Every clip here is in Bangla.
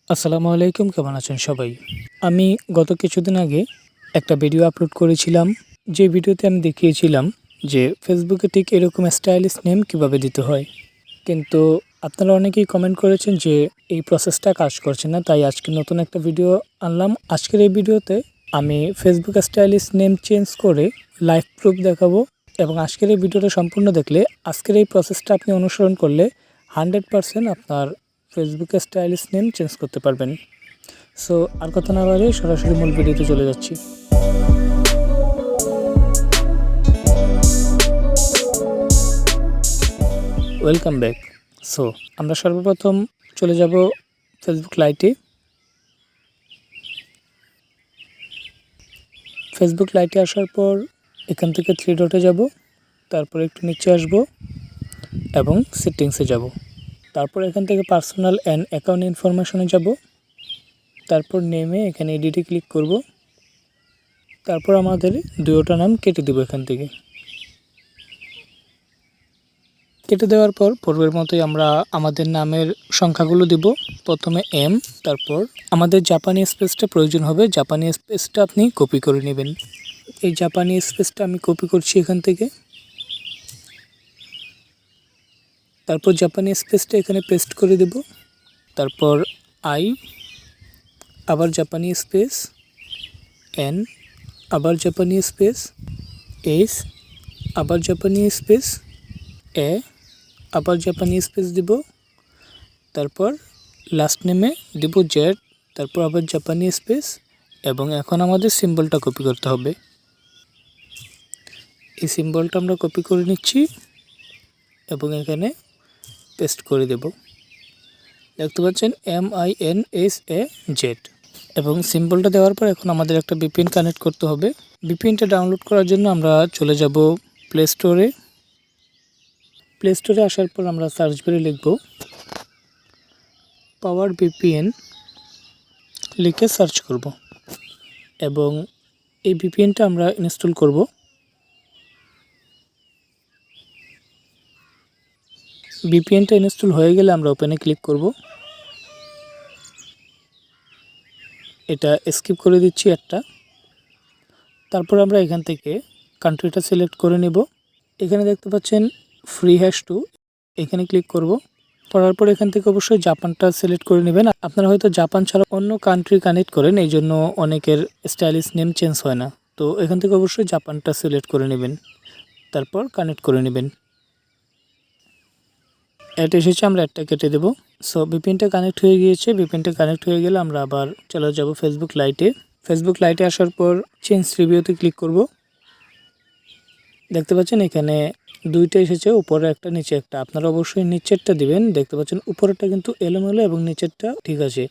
আসসালামু আলাইকুম, কেমন আছেন সবাই? আমি গত কিছুদিন আগে একটা ভিডিও আপলোড করেছিলাম। যে ভিডিওতে আমি দেখিয়েছিলাম যে ফেসবুকে ঠিক এরকম স্টাইলিশ নেম কিভাবে দিতে হয়। কিন্তু আপনারা অনেকেই কমেন্ট করেছেন যে এই প্রসেসটা কাজ করছে না, তাই আজকে নতুন একটা ভিডিও আনলাম। আজকের এই ভিডিওতে আমি ফেসবুক স্টাইলিশ নেম চেঞ্জ করে লাইভ প্রুফ দেখাবো এবং আজকের এই ভিডিওটা সম্পূর্ণ দেখলে আজকের এই প্রসেসটা আপনি অনুসরণ করলে 100% আপনার ফেসবুকে স্টাইলিশ নেম চেঞ্জ করতে পারবেন। সো আর কথা না বাড়িয়ে সরাসরি মূল ভিডিওতে চলে যাচ্ছি। Welcome back. সো আমরা সর্বপ্রথম চলে যাব ফেসবুক লাইটে। ফেসবুক লাইটে আসার পর এখান থেকে 3 ডটে যাব, তারপর একটু নিচে আসব এবং সেটিংসে যাব। তারপর এখান থেকে পার্সোনাল অ্যান্ড অ্যাকাউন্ট ইনফরমেশনে যাব। তারপর নেমে এখানে এডিটে ক্লিক করব। তারপর আমাদের দুটোটা নাম কেটে দেব। এখান থেকে কেটে দেওয়ার পর পূর্বের মতোই আমরা আমাদের নামের সংখ্যাগুলো দিব। প্রথমে এম, তারপর আমাদের জাপানি স্পেসটা প্রয়োজন হবে। জাপানি স্পেসটা আপনি কপি করে নেবেন। এই জাপানি স্পেসটা আমি কপি করছি এখান থেকে। তারপর জাপানি স্পেসটা এখানে পেস্ট করে দেব। তারপর আই, আবার জাপানি স্পেস, এন, আবার জাপানি স্পেস, এস, আবার জাপানি স্পেস, এ, আবার জাপানি স্পেস দিব। তারপর লাস্ট নেমে দিব জেড, তারপর আবার জাপানি স্পেস এবং এখন আমাদের সিম্বলটা কপি করতে হবে। এই সিম্বলটা আমরা কপি করে নিচ্ছি এবং এখানে পেস্ট করে দেব। দেখতে পাচ্ছেন MINSAZ এবং সিম্বলটা দেওয়ার পর এখন আমাদের একটা VPN কানেক্ট করতে হবে। VPNটা ডাউনলোড করার জন্য আমরা চলে যাব প্লে স্টোরে। প্লে স্টোরে আসার পর আমরা সার্চ বারে লিখব পাওয়ার VPN, লিখে সার্চ করব এবং এই VPNটা আমরা ইনস্টল করব। VPNটা ইনস্টল হয়ে গেলে আমরা ওপেনে ক্লিক করব। এটা স্কিপ করে দিচ্ছি একটা। তারপর আমরা এখান থেকে কান্ট্রিটা সিলেক্ট করে নেব। এখানে দেখতে পাচ্ছেন ফ্রি #2, এখানে ক্লিক করব। করার পর এখান থেকে অবশ্যই জাপানটা সিলেক্ট করে নেবেন। আপনারা হয়তো জাপান ছাড়া অন্য কান্ট্রি কানেক্ট করেন, এই জন্য অনেকের স্টাইলিশ নেম চেঞ্জ হয় না। তো এখান থেকে অবশ্যই জাপানটা সিলেক্ট করে নেবেন, তারপর কানেক্ট করে নেবেন। অ্যাড এসেছে, আমরা একটা কেটে দেব। সো VPNটা কানেক্ট হয়ে গিয়েছে। VPNটা কানেক্ট হয়ে গেলে আমরা আবার চলে যাব ফেসবুক লাইটে। ফেসবুক লাইটে আসার পর চেঞ্জ রিভিউতে ক্লিক করব। দেখতে পাচ্ছেন এখানে দুইটা এসেছে, উপরে একটা নিচে একটা। আপনারা অবশ্যই নিচেরটা দিবেন। দেখতে পাচ্ছেন উপরেরটা কিন্তু এলোমেলো এবং নিচেরটা ঠিক আছে।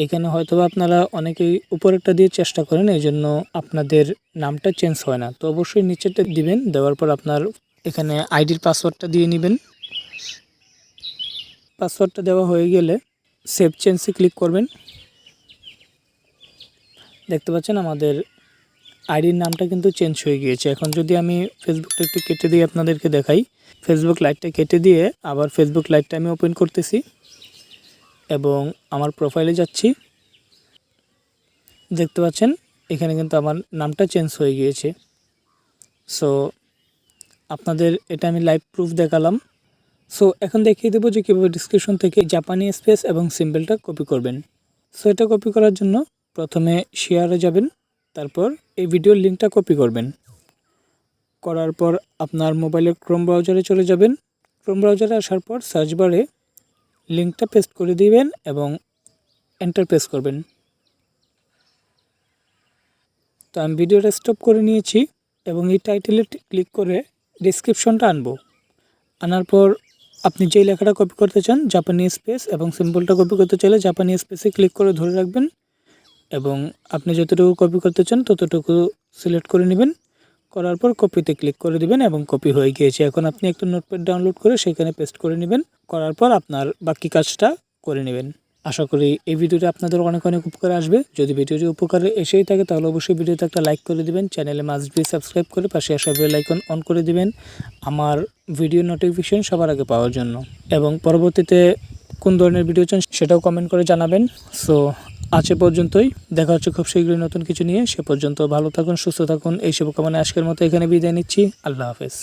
এখানে হয়তোবা আপনারা অনেকেই উপরেরটা দিয়ে চেষ্টা করেন, এই জন্য আপনাদের নামটা চেঞ্জ হয় না। তো অবশ্যই নিচেরটা দিবেন। দেওয়ার পর আপনার এখানে আইডির পাসওয়ার্ডটা দিয়ে নেবেন। পাসওয়ার্ডটা দেওয়া হয়ে গেলে সেভ চেঞ্জে ক্লিক করবেন। দেখতে পাচ্ছেন আমাদের আইডির নামটা কিন্তু চেঞ্জ হয়ে গিয়েছে। এখন যদি আমি ফেসবুকটা একটু কেটে দিয়ে আপনাদেরকে দেখাই, ফেসবুক লাইটটা কেটে দিয়ে আবার ফেসবুক লাইটটা আমি ওপেন করতেছি এবং আমার প্রোফাইলে যাচ্ছি। দেখতে পাচ্ছেন এখানে কিন্তু আমার নামটা চেঞ্জ হয়ে গিয়েছে। সো আপনাদের এটা আমি লাইভ প্রুফ দেখালাম। সো এখন দেখিয়ে দেবো যে কীভাবে ডিসক্রিপশন থেকে জাপানি স্পেস এবং সিম্বলটা কপি করবেন। সো এটা কপি করার জন্য প্রথমে শেয়ারে যাবেন, তারপর এই ভিডিওর লিঙ্কটা কপি করবেন। করার পর আপনার মোবাইলের ক্রোম ব্রাউজারে চলে যাবেন। ক্রোম ব্রাউজারে আসার পর সার্চ বারে লিঙ্কটা পেস্ট করে দিবেন এবং এন্টার প্রেস করবেন। তো আমি ভিডিওটা স্টপ করে নিয়েছি এবং এই টাইটেলে ক্লিক করে ডেসক্রিপশনটা আনবো। আনার পর আপনি যেই লেখাটা কপি করতে চান জাপানি স্পেস এবং সিম্বলটা কপি করতে চাইলে জাপানি স্পেসে ক্লিক করে ধরে রাখবেন এবং আপনি যতটুকু কপি করতে চান ততটুকু সিলেক্ট করে নেবেন। করার পর কপিতে ক্লিক করে দিবেন এবং কপি হয়ে গিয়েছে। এখন আপনি একটা নোটপ্যাড ডাউনলোড করে সেখানে পেস্ট করে নেবেন। করার পর আপনার বাকি কাজটা করে নেবেন। আশা করি এই ভিডিওটা আপনাদের অনেক অনেক উপকারে আসবে। যদি ভিডিওটি উপকারে এসেই থাকে তাহলে অবশ্যই ভিডিওতে একটা লাইক করে দিবেন। চ্যানেলে মাস্ট বি সাবস্ক্রাইব করে পাশে আসা বেল আইকন অন করে দিবেন আমার ভিডিও নোটিফিকেশন সবার আগে পাওয়ার জন্য এবং পরবর্তীতে কোন ধরনের ভিডিও চান সেটাও কমেন্ট করে জানাবেন। সো আজ এ পর্যন্তই, দেখা হচ্ছে খুব শীঘ্রই নতুন কিছু নিয়ে। সে পর্যন্ত ভালো থাকুন, সুস্থ থাকুন, এই শুভকামনায় আজকের মতো এখানে বিদায় নিচ্ছি। আল্লাহ হাফেজ।